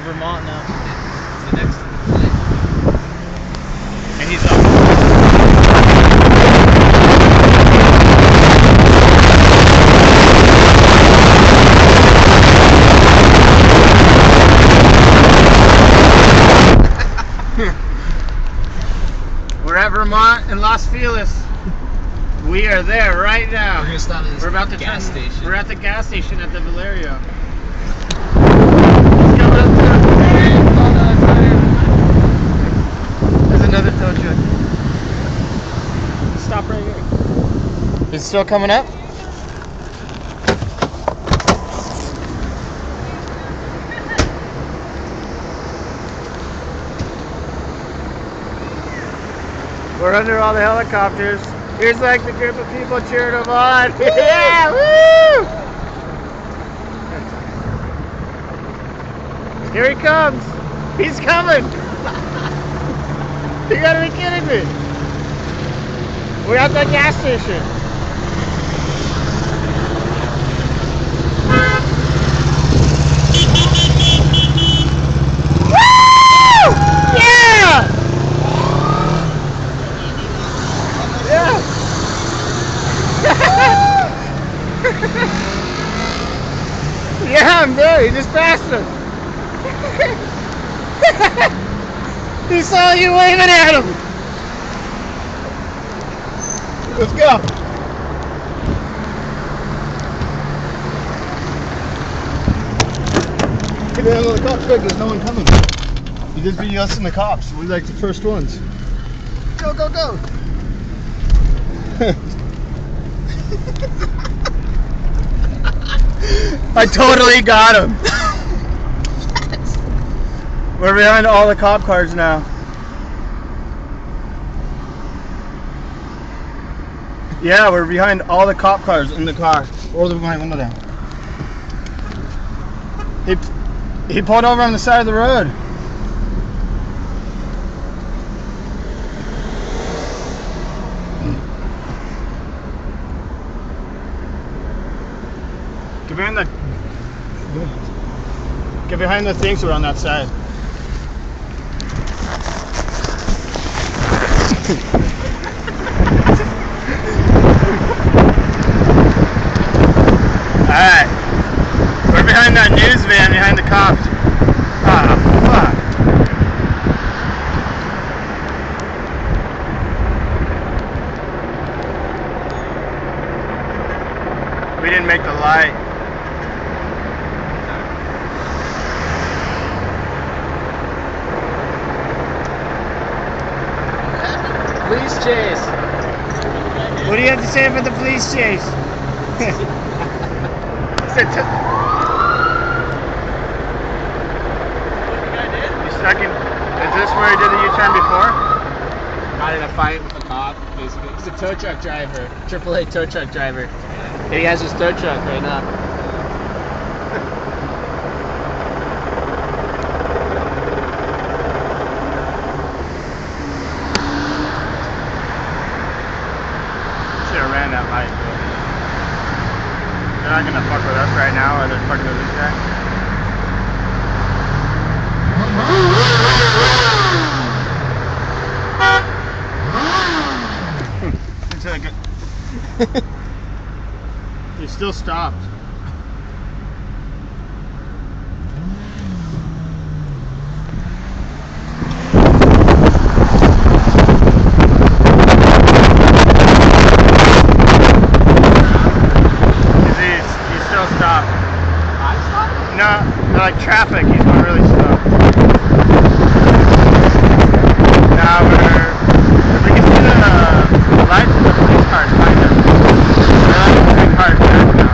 Vermont now. It's the next flight. And he's up. We're at Vermont and Los Feliz. We are there right now. We're gonna stop at this about to gas station. We're at the gas station at the Valerio. There's another tow truck. Stop right here. Is it still coming up? We're under all the helicopters. Here's like the group of people cheering them on. Yeah, woo! Here he comes. He's coming. You gotta be kidding me. We're at the gas station. Woo! Yeah! Yeah. Yeah, I'm there. He just passed him. He saw you waving at him. Let's go. Get out of the cops quick. There's no one coming. You just be us and the cops. We're like the first ones. Go, go, go. I totally got him. We're behind all the cop cars now. Yeah, we're behind all the cop cars in the car. Roll the behind window down. He pulled over on the side of the road. Get behind the things that are on that side. Alright. We're behind that news van behind the cops. Ah, fuck. We didn't make the light. Police chase. What do you have to say about the police chase? You stuck in? Is this where he did the U-turn before? Got in a fight with a cop, basically. He's a tow truck driver, AAA tow truck driver. And he has his tow truck right now. Ran that light, bro. They're not gonna fuck with us right now, or they're fucking with this guy. You still stopped. No, like traffic, he's going really slow. Now we can see the lights of the police cars behind us. They're like 3 cars back now.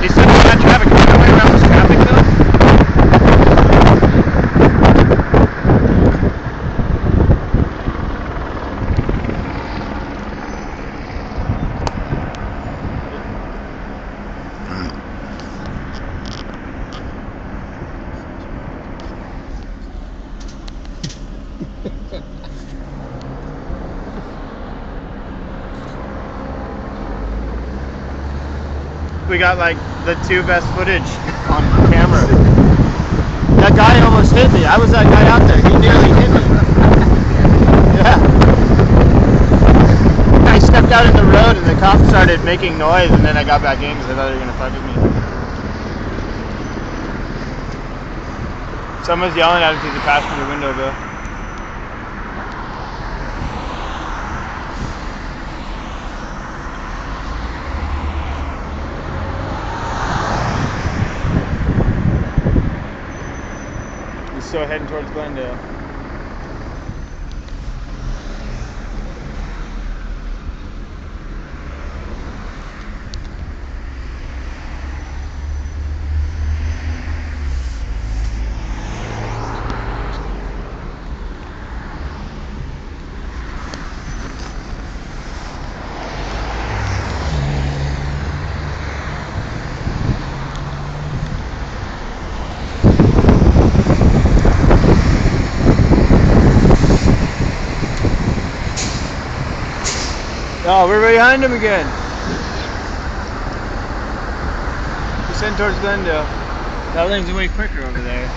You said there's not traffic. Can we go way around this traffic though? we got like the two best footage on camera. That guy almost hit me. I was that guy out there. He nearly hit me. Yeah. I stepped out in the road and the cops started making noise, and then I got back in because I thought they were gonna fuck with me. Someone's yelling at him through the passenger window, though. He's still heading towards Glendale. Oh, we're behind him again. He's heading towards Glendale. That lane's way quicker over there.